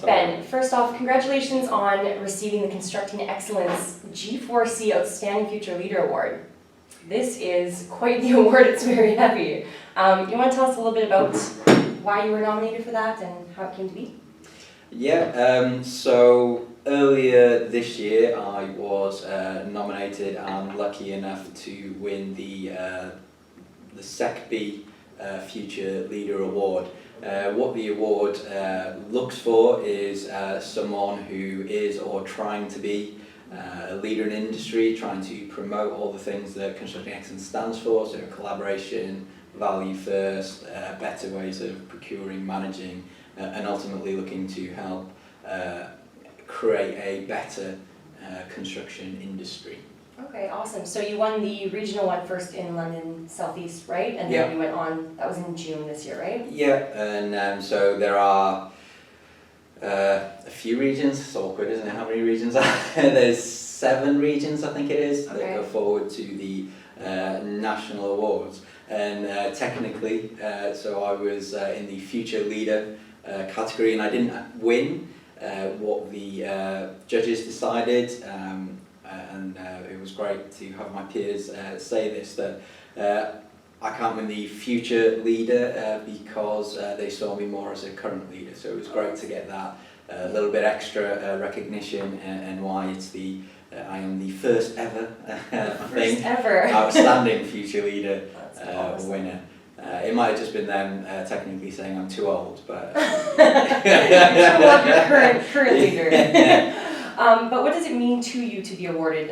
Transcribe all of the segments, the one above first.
Ben, first off, congratulations on receiving the Constructing Excellence G4C Outstanding Future Leader Award. This is quite the award, it's very heavy. You want to tell us a little bit about why you were nominated for that and how it came to be? Yeah, so earlier this year I was nominated and lucky enough to win the SECB Future Leader Award. What the award looks for is someone who is or trying to be a leader in industry, trying to promote all the things that Constructing Excellence stands for, so collaboration, value first, better ways of procuring, managing, and ultimately looking to help create a better construction industry. Okay, awesome. So you won the regional one first in London Southeast, right? And Yeah. then you went on, that was in June this year, right? Yeah, and so there are a few regions. It's awkward, isn't it? How many regions are there? There's 7 regions, I think it is, that go forward to the national awards. And technically, so I was in the Future Leader category, and I didn't win what the judges decided. And it was great to have my peers say this, that I can't win the future leader because they saw me more as a current leader. So it was great to get that little bit extra recognition, and why it's I am the first ever, outstanding future leader winner. It might have just been them technically saying I'm too old, but current leader. But what does it mean to you to be awarded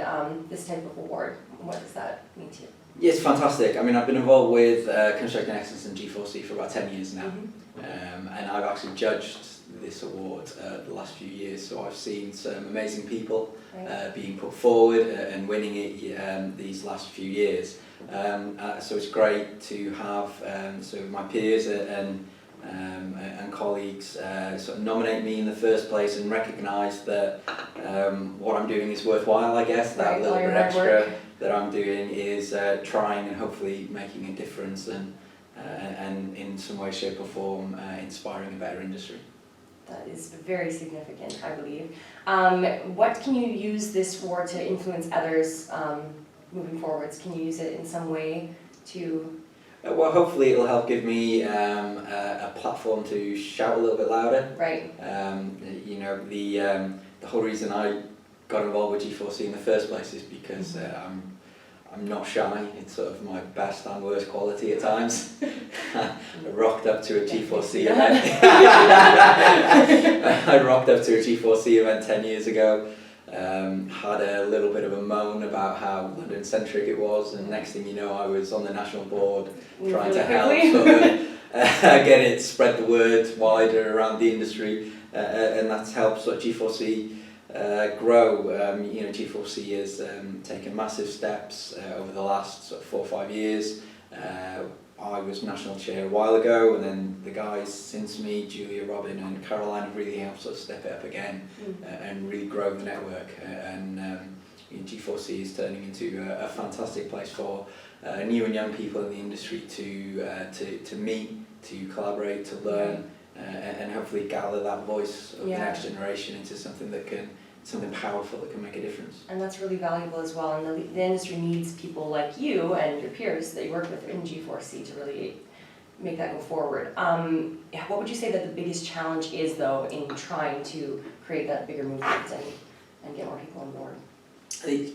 this type of award? What does that mean to you? Yeah, it's fantastic. I mean, I've been involved with Constructing Excellence and G4C for about 10 years now, and I've actually judged this award the last few years, so I've seen some amazing people being put forward and winning it these last few years. So it's great to have so my peers and colleagues sort of nominate me in the first place and recognise that what I'm doing is worthwhile, I guess. That little bit extra that I'm doing is trying and hopefully making a difference, and in some way, shape or form inspiring a better industry. That is very significant, I believe. What can you use this award to influence others moving forwards? Can you use it in some way to... Well, hopefully it'll help give me a platform to shout a little bit louder. Right. You know, the whole reason I got involved with G4C in the first place is because I'm not shy. It's sort of my best and worst quality at times. I rocked up to a G4C event. I rocked up to a G4C event 10 years ago. Had a little bit of a moan about how London-centric it was, and next thing you know I was on the national board trying to help get it, spread the word wider around the industry, and that's helped sort of G4C grow. You know, G4C has taken massive steps over the last sort of 4 or 5 years. I was national chair a while ago, and then the guys since me, Julia, Robin and Caroline, have really helped sort of step it up again and really grow the network. And G4C is turning into a fantastic place for new and young people in the industry to meet, to collaborate, to learn, and hopefully gather that voice of the next generation into something powerful that can make a difference. And that's really valuable as well, and the industry needs people like you and your peers that you work with in G4C to really make that go forward. What would you say that the biggest challenge is, though, in trying to create that bigger movement and get more people on board?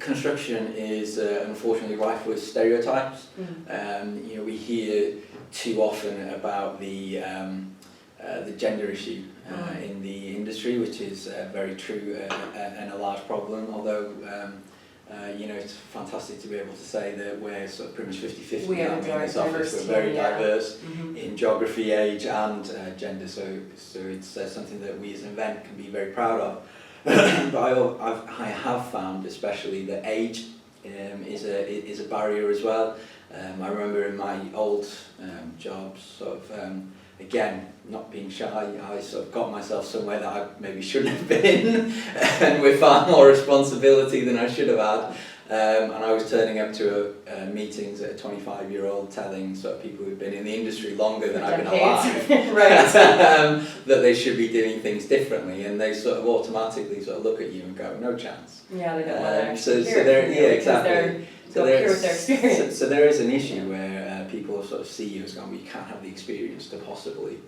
Construction is unfortunately rife with stereotypes. You know, we hear too often about the gender issue in the industry, which is very true and a large problem, although you know, it's fantastic to be able to say that we're sort of pretty much 50-50 in this office. We're very diverse in geography, age and gender, so it's something that we as Invennt can be very proud of. But I have found especially that age is a barrier as well. I remember in my old jobs, sort of again, not being shy, I sort of got myself somewhere that I maybe shouldn't have been, and with far more responsibility than I should have had. And I was turning up to meetings at a 25-year-old telling sort of people who've been in the industry longer than I've been alive Right. that they should be doing things differently, and they sort of automatically sort of look at you and go, no chance. Yeah, they don't want to So actually hear it there, from you yeah, because exactly. they're here with their experience. So there is an issue where people sort of see you as going, well, you can't have the experience to possibly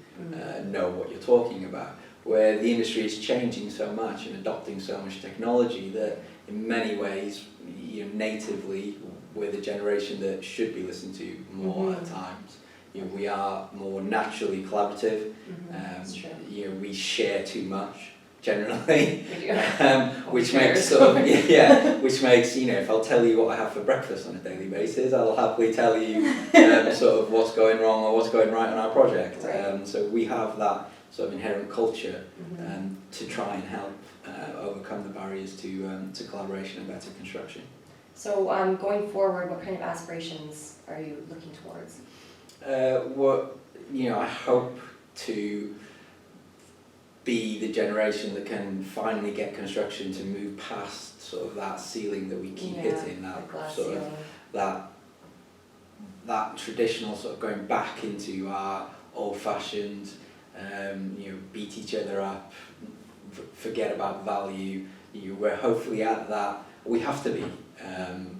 know what you're talking about. Where the industry is changing so much and adopting so much technology that in many ways, you know, natively, we're the generation that should be listened to more at times. You know, we are more naturally collaborative. That's true. You know, we share too much generally, We do. which makes sort of which makes, you know, if I'll tell you what I have for breakfast on a daily basis, I'll happily tell you sort of what's going wrong or what's going right on our project. Right. So we have that sort of inherent culture to try and help overcome the barriers to collaboration and better construction. So going forward, what kind of aspirations are you looking towards? What, you know, I hope to be the generation that can finally get construction to move past sort of that ceiling that we keep hitting, that sort ceiling. of that traditional sort of going back into our old-fashioned, you know, beat each other up, forget about value. We're hopefully at that. We have to be.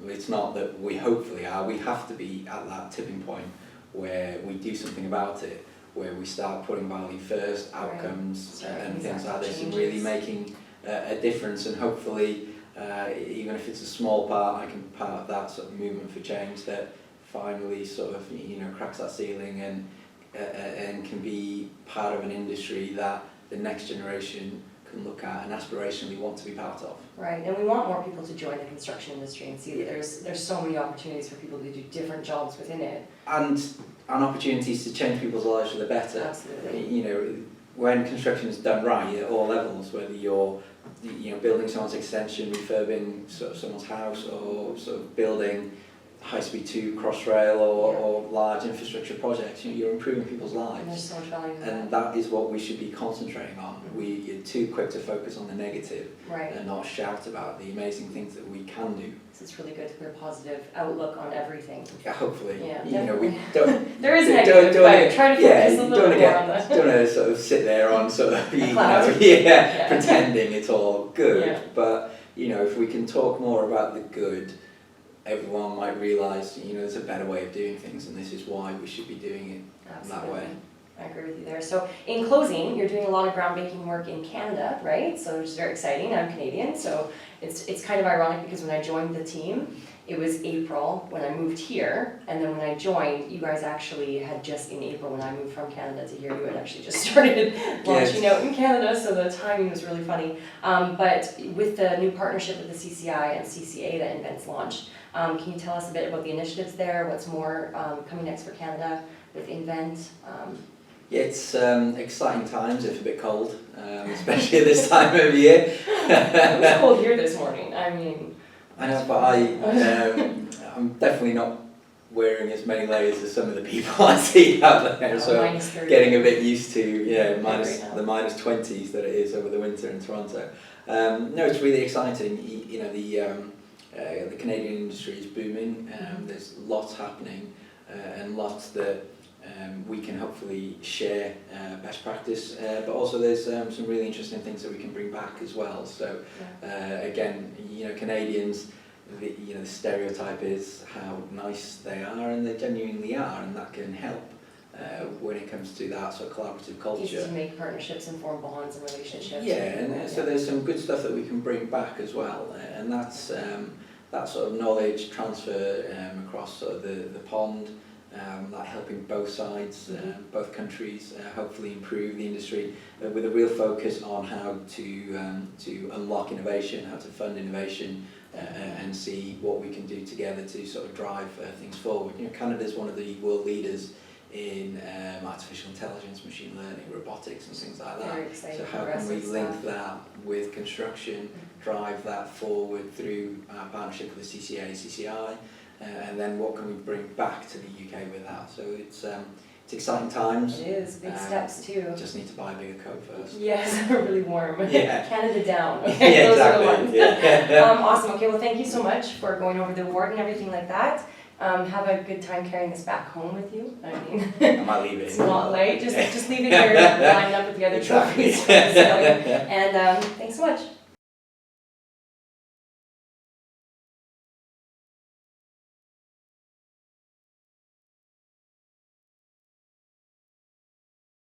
It's not that we hopefully are. We have to be at that tipping point where we do something about it, where we start putting value first, outcomes, and things like this, and really making a difference. And hopefully, even if it's a small part, I can be part of that sort of movement for change that finally sort of, you know, cracks that ceiling and can be part of an industry that the next generation can look at and aspirationally want to be part of. Right, and we want more people to join the construction industry and see that there's so many opportunities for people to do different jobs within it. And opportunities to change people's lives for the better. Absolutely. You know, when construction is done right at all levels, whether you're, you know, building someone's extension, refurbing sort of someone's house, or sort of building high-speed 2 cross-rail or large infrastructure projects, you know, you're improving people's lives. And there's so much value in and that is what we should be concentrating on. We're too quick to focus on the negative and not shout about the amazing things that we can do. So it's really good to put a positive outlook on everything. Yeah, hopefully. Yeah, you know, we don't. There is negative, but try to focus a little bit more on that. Don't want to sort of sit there on sort of cloud. pretending it's all good. Yeah. But you know, if we can talk more about the good, everyone might realise, you know, there's a better way of doing things, and this is why we should be doing it that way. I agree with you there. So in closing, you're doing a lot of groundbreaking work in Canada, right? So which is very exciting. I'm Canadian, so it's kind of ironic because when I joined the team, it was April when I moved here, and then when I joined, you guys actually had just in April when I moved from Canada to here, you had actually just started launching out in Canada, so the timing was really funny. But with the new partnership with the CCI and CCA that Invent's launched, can you tell us a bit about the initiatives there? What's more coming next for Canada with Invennt? Yeah, it's exciting times, if a bit cold, especially this time of year. It was cold here this morning, I mean. I know, but I'm definitely not wearing as many layers as some of the people I see out there, so getting a bit used to the minus 20s that it is over the winter in Toronto. No, it's really exciting. You know, the Canadian industry is booming. There's lots happening and lots that we can hopefully share best practice, but also there's some really interesting things that we can bring back as well. So again, you know, Canadians, the stereotype is how nice they are, and they genuinely are, and that can help when it comes to that sort of collaborative culture. Easy to make partnerships and form bonds and relationships. Yeah, and so there's some good stuff that we can bring back as well, and that's that sort of knowledge transfer across sort of the pond. Like helping both sides, both countries, hopefully improve the industry with a real focus on how to unlock innovation, how to fund innovation, and see what we can do together to sort of drive things forward. You know, Canada's one of the world leaders in artificial intelligence, machine learning, robotics, and things like that. Very exciting. So how can we link that with construction, drive that forward through our partnership with the CCA, CCI? And then what can we bring back to the UK with that? So It's exciting times. It is, big steps too. Just need to buy a bigger coat first. Yes, really warm. Yeah. Canada down. Yeah, Okay, those are the exactly. ones. Yeah. Awesome. Okay, well, thank you so much for going over the award and everything like that. Have a good time carrying this back home with you. I mean, I might leave it. it's not late. Just leave it here lined up with the other Exactly. trophies. And